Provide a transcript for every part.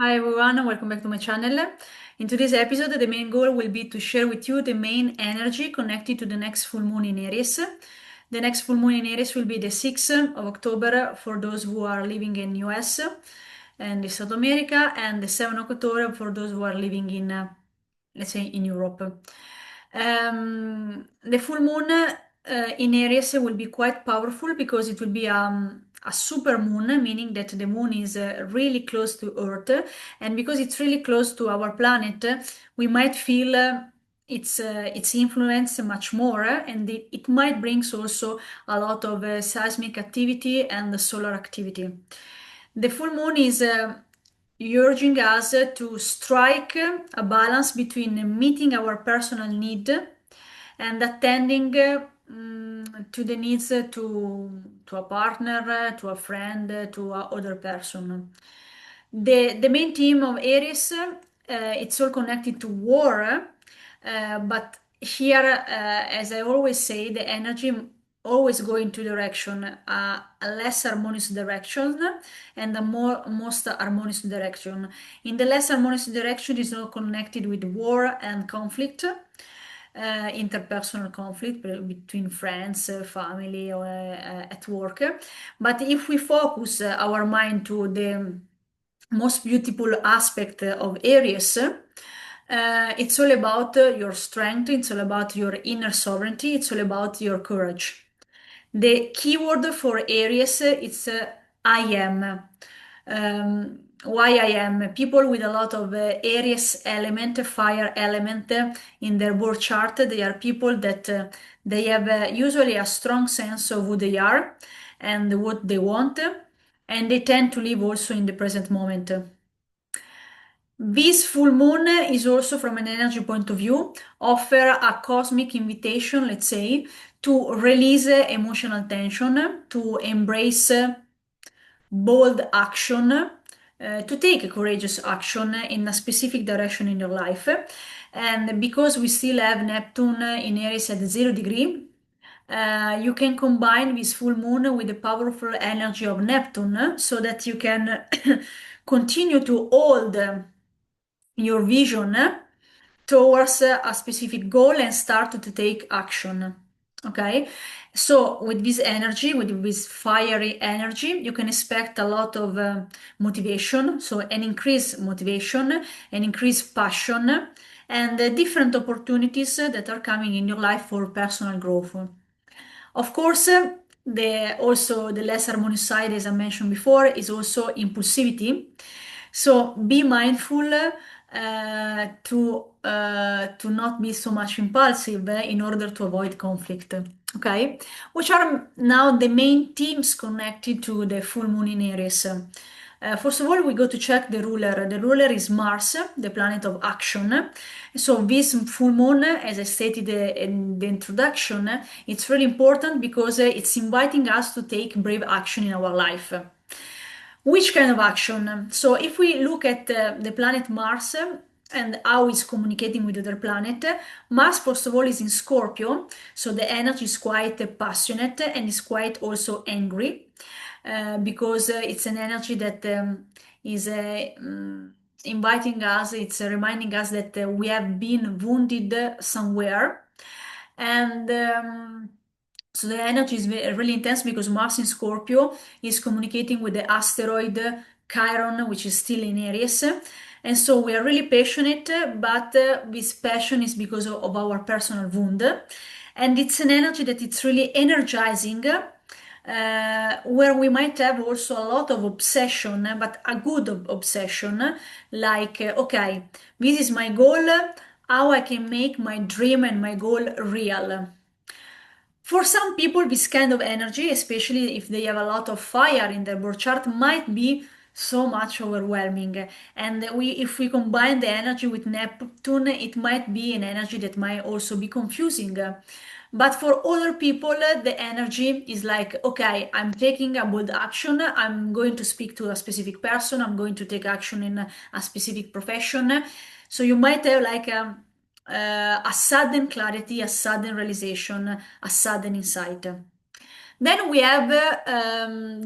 Hi everyone, welcome back to my channel. In today's episode, the main goal will be to share with you the main energy connected to the next full moon in Aries. The next full moon in Aries will be the 6th of October for those who are living in US and South America, and the 7th of October for those who are living in, let's say, in Europe. The full moon in Aries will be quite powerful because it will be a super moon, meaning that the moon is really close to Earth, and because it's really close to our planet, we might feel its influence much more, and it might bring also a lot of seismic activity and solar activity. The full moon is urging us to strike a balance between meeting our personal need and attending to the needs to a partner, to a friend, to a other person. The main theme of Aries, it's all connected to war, but here, as I always say, the energy always go into direction, a less harmonious direction and a more most harmonious direction. In the less harmonious direction is not connected with war and conflict, interpersonal conflict between friends, family, or at work. But if we focus our mind to the most beautiful aspect of Aries, it's all about your strength, it's all about your inner sovereignty, it's all about your courage. The keyword for Aries is I am. Why I am? People with a lot of Aries element, fire element in their birth chart, they are people that they have usually a strong sense of who they are and what they want, and they tend to live also in the present moment. This full moon is also, from an energy point of view, offer a cosmic invitation, let's say, to release emotional tension, to embrace bold action, to take courageous action in a specific direction in your life. And because we still have Neptune in Aries at 0 degree, you can combine this full moon with the powerful energy of Neptune so that you can continue to hold your vision towards a specific goal and start to take action. Okay, so with this energy, with this fiery energy, you can expect a lot of motivation, so an increased motivation, an increased passion, and different opportunities that are coming in your life for personal growth. Of course, the less harmonious side, as I mentioned before, is also impulsivity. So be mindful to not be so much impulsive in order to avoid conflict. Okay, which are now the main themes connected to the full moon in Aries. First of all, we go to check the ruler. The ruler is Mars, the planet of action. So this full moon, as I stated in the introduction, it's really important because it's inviting us to take brave action in our life. Which kind of action? So if we look at the planet Mars and how it's communicating with other planet, Mars first of all is in Scorpio, so the energy is quite passionate and is quite also angry because it's an energy that is inviting us, it's reminding us that we have been wounded somewhere. And so the energy is really intense because Mars in Scorpio is communicating with the asteroid Chiron, which is still in Aries. And so we are really passionate, but this passion is because of our personal wound. And it's an energy that it's really energizing, where we might have also a lot of obsession, but a good obsession, like, okay, this is my goal, how I can make my dream and my goal real. For some people, this kind of energy, especially if they have a lot of fire in their birth chart, might be so much overwhelming. And if we combine the energy with Neptune, it might be an energy that might also be confusing. But for other people, the energy is like, okay, I'm taking a bold action. I'm going to speak to a specific person. I'm going to take action in a specific profession. So you might have like a sudden clarity, a sudden realization, a sudden insight. Then we have,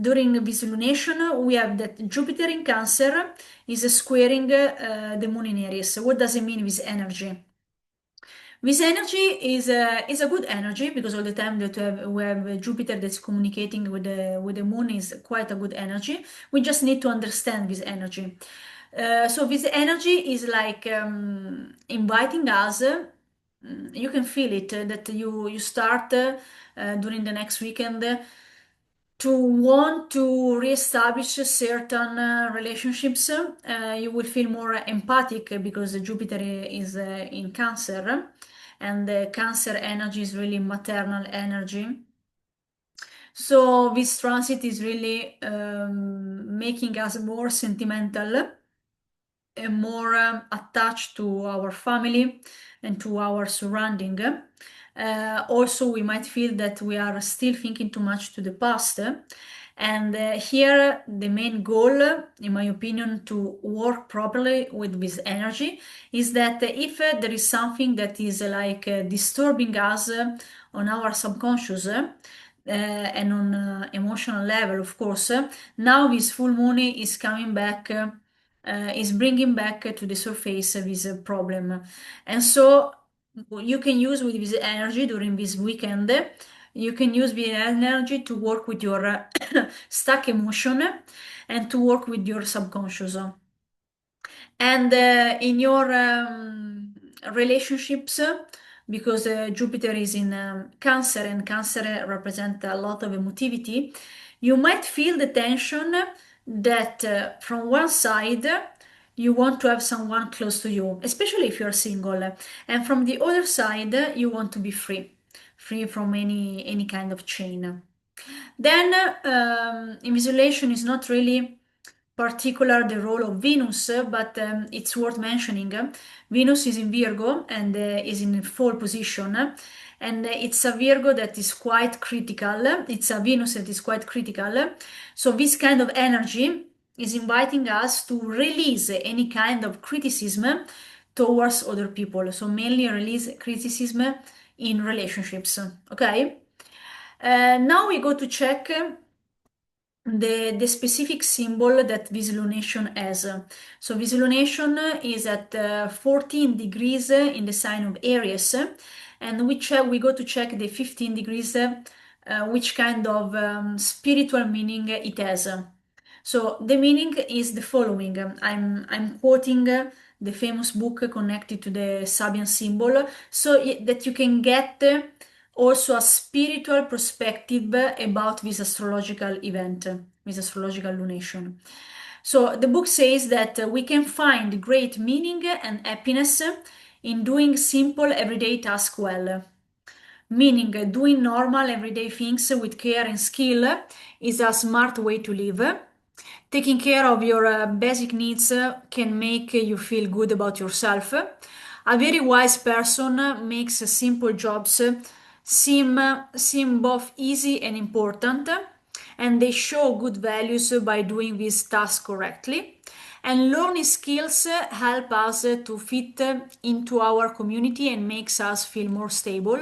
during this lunation, we have that Jupiter in Cancer is squaring the Moon in Aries. What does it mean with energy? This energy is a good energy because all the time that we have Jupiter that's communicating with the Moon is quite a good energy. We just need to understand this energy. So this energy is like inviting us. You can feel it that you start during the next weekend to want to reestablish certain relationships. You will feel more empathic because Jupiter is in Cancer, and the Cancer energy is really maternal energy. So this transit is really making us more sentimental and more attached to our family and to our surrounding. Also, we might feel that we are still thinking too much to the past. And here, the main goal, in my opinion, to work properly with this energy is that if there is something that is like disturbing us on our subconscious, and on emotional level, of course, now this full moon is coming back is bringing back to the surface this problem. And so you can use with this energy during this weekend, you can use the energy to work with your stuck emotion and to work with your subconscious. And in your relationships, because Jupiter is in Cancer and Cancer represents a lot of emotivity, you might feel the tension that from one side you want to have someone close to you, especially if you're single, and from the other side you want to be free from any kind of chain. Then isolation is not really particular the role of Venus, but it's worth mentioning. Venus is in Virgo and is in fall position, and it's a Virgo that is quite critical. It's a Venus that is quite critical. So this kind of energy is inviting us to release any kind of criticism towards other people. So mainly release criticism in relationships. Okay. Now we go to check the specific symbol that this lunation has. So this lunation is at 14 degrees in the sign of Aries, and we go to check the 15 degrees, which kind of spiritual meaning it has. So the meaning is the following. I'm quoting the famous book connected to the Sabian symbol, so that you can get also a spiritual perspective about this astrological event, this astrological lunation. So the book says that we can find great meaning and happiness in doing simple everyday tasks well. Meaning, doing normal everyday things with care and skill is a smart way to live. Taking care of your basic needs can make you feel good about yourself. A very wise person makes simple jobs seem both easy and important, and they show good values by doing this task correctly. And learning skills help us to fit into our community and makes us feel more stable.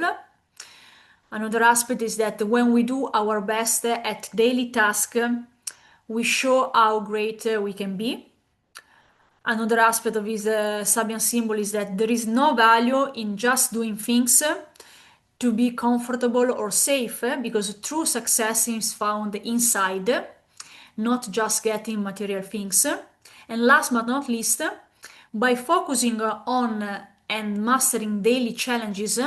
Another aspect is that when we do our best at daily tasks, we show how great we can be. Another aspect of this Sabian symbol is that there is no value in just doing things to be comfortable or safe, because true success is found inside, not just getting material things. And last but not least, by focusing on and mastering daily challenges,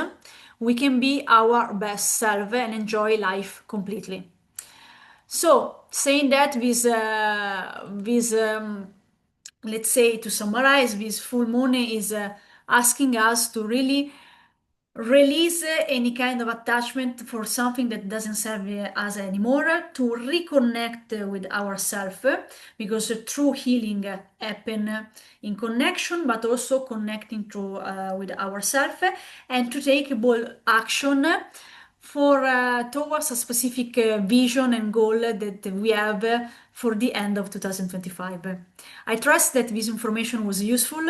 we can be our best self and enjoy life completely. So, saying that let's say to summarize, this full moon is asking us to really release any kind of attachment for something that doesn't serve us anymore, to reconnect with ourselves, because true healing happen in connection, but also connecting to with ourselves, and to take bold action for towards a specific vision and goal that we have for the end of 2025. I trust that this information was useful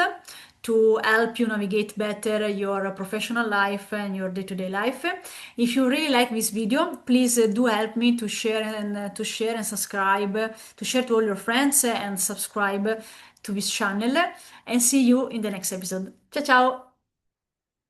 to help you navigate better your professional life and your day-to-day life. If you really like this video, please do help me to share and subscribe, to share to all your friends and subscribe to this channel. And see you in the next episode. Ciao ciao!